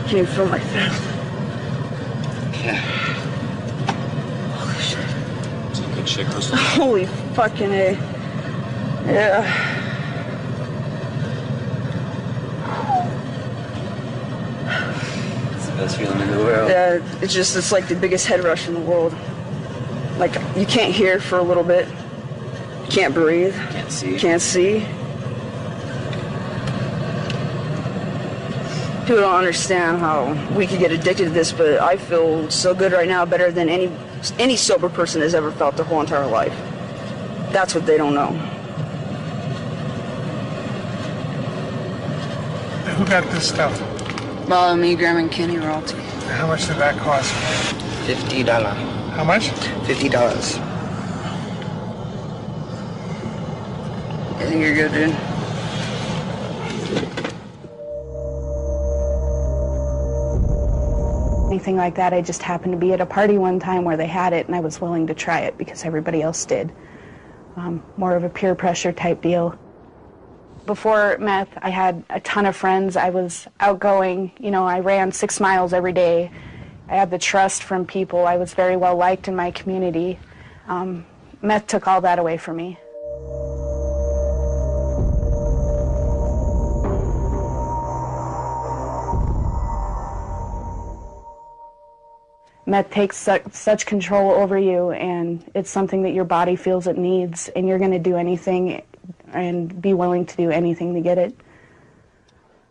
Can you feel my face? Yeah. Holy shit. Is it good shit, Crystal? Holy fucking A. Yeah. It's the best feeling in the world. Yeah, it's like the biggest head rush in the world. Like, you can't hear for a little bit. You can't breathe. Can't see. Can't see. People don't understand how we could get addicted to this, but I feel so good right now, better than any sober person has ever felt their whole entire life. That's what they don't know. Who got this stuff? Well, me, Graham, and Kenny royalty. How much did that cost? $50. How much? $50. I think you're good, dude. Anything like that. I just happened to be at a party one time where they had it, and I was willing to try it because everybody else did. More of a peer pressure type deal. Before meth, I had a ton of friends. I was outgoing. You know, I ran 6 miles every day. I had the trust from people. I was very well liked in my community. Meth took all that away from me. Meth takes such control over you, and it's something that your body feels it needs, and you're going to do anything and be willing to do anything to get it.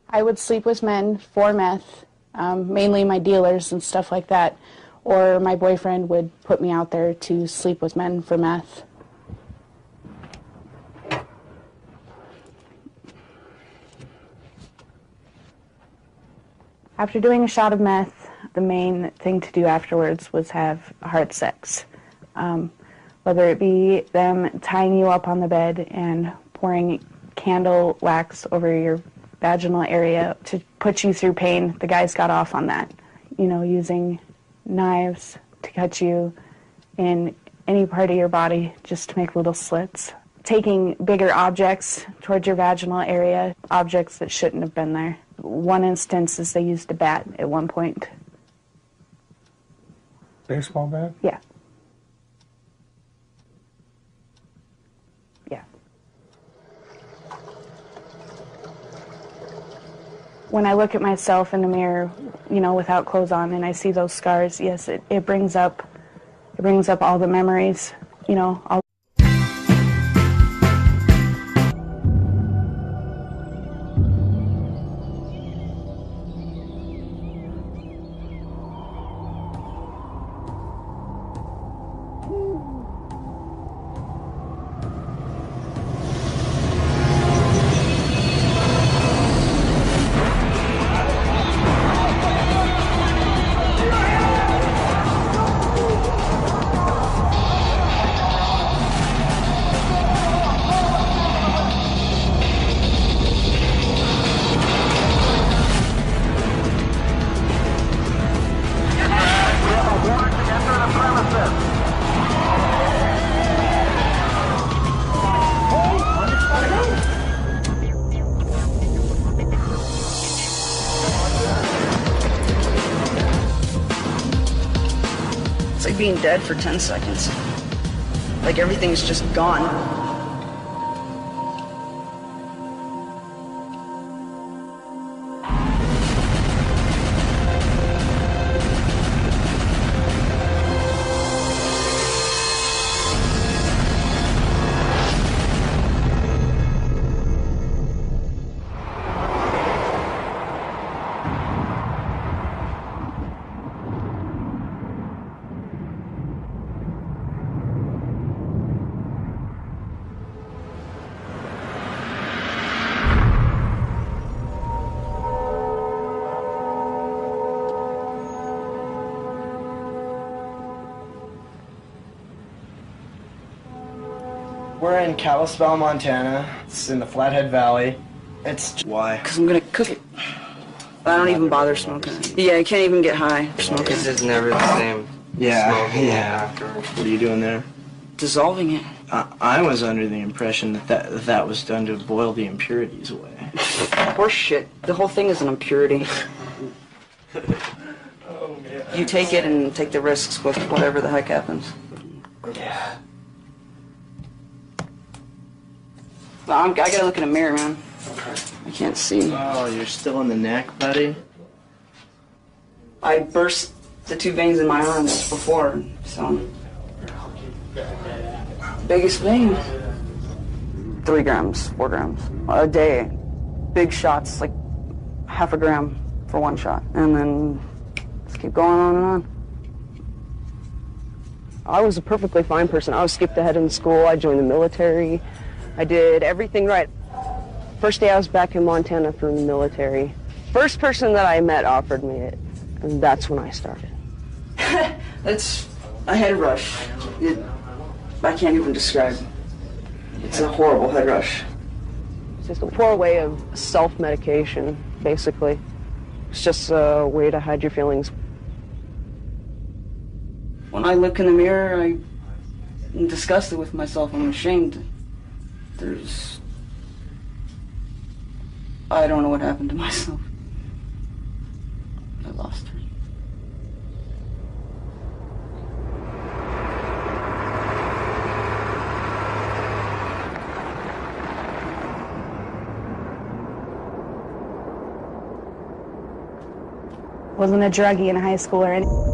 I would sleep with men for meth, mainly my dealers and stuff like that, or my boyfriend would put me out there to sleep with men for meth. After doing a shot of meth, the main thing to do afterwards was have hard sex. Whether it be them tying you up on the bed and pouring candle wax over your vaginal area to put you through pain, the guys got off on that. You know, using knives to cut you in any part of your body just to make little slits. Taking bigger objects towards your vaginal area, objects that shouldn't have been there. One instance is they used a bat at one point. Baseball bat? Yeah. Yeah. When I look at myself in the mirror, you know, without clothes on, and I see those scars, yes, it brings up all the memories, you know, all. It's like being dead for 10 seconds. Like everything's just gone. in Kalispell, Montana. It's in the Flathead Valley. It's why? Because I'm going to cook it. I don't even bother smoking it. Yeah, I can't even get high smoking. It's just never the same. Yeah. What are you doing there? Dissolving it. I was under the impression that was done to boil the impurities away. Horse shit. The whole thing is an impurity. You take it and take the risks with whatever the heck happens. Yeah. I gotta look in a mirror, man. I can't see. Oh, you're still in the neck, buddy? I burst the 2 veins in my arms before, so. Biggest vein. 3 grams, 4 grams a day. Big shots, like half a gram for 1 shot. And then just keep going on and on. I was a perfectly fine person. I was skipped ahead in school. I joined the military. I did everything right. First day I was back in Montana from the military. First person that I met offered me it, and that's when I started. It's a head rush. I can't even describe it. It's a horrible head rush. It's just a poor way of self-medication, basically. It's just a way to hide your feelings. When I look in the mirror, I'm disgusted with myself. I'm ashamed. I don't know what happened to myself. I lost her. Wasn't a druggie in high school or anything.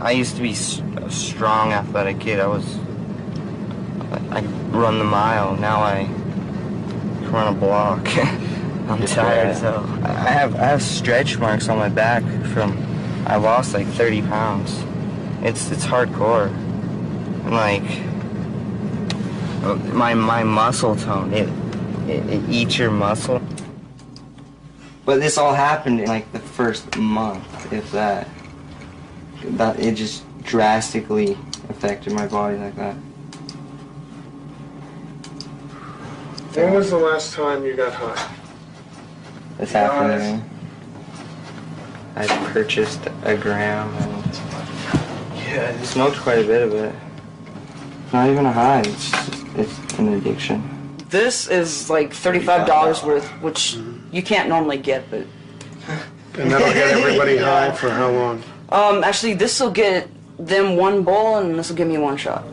I used to be a strong, athletic kid. I'd run the mile. Now I run a block. I'm tired, so I have stretch marks on my back from I lost like 30 pounds. It's hardcore. And like my muscle tone, it eats your muscle. But this all happened in like the first month, if that. It just drastically affected my body like that. When was the last time you got high? This happened to me. I purchased a gram and I smoked quite a bit of it. Not even a high, it's an addiction. This is like $35 worth, which you can't normally get, but... And that'll get everybody high for how long? Actually, this will get them 1 bowl, and this will give me 1 shot.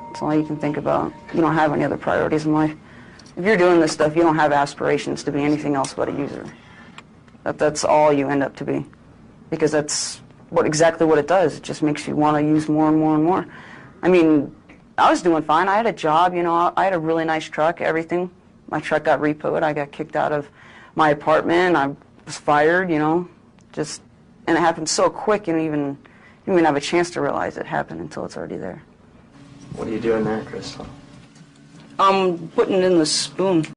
That's all you can think about. You don't have any other priorities in life. If you're doing this stuff, you don't have aspirations to be anything else but a user. That's all you end up to be. Because that's exactly what it does. It just makes you want to use more and more and more. I mean, I was doing fine. I had a job, you know, I had a really nice truck, everything. My truck got repoed. I got kicked out of my apartment. I was fired, you know, and it happened so quick you don't even have a chance to realize it happened until it's already there. What are you doing there, Crystal? I'm putting it in the spoon.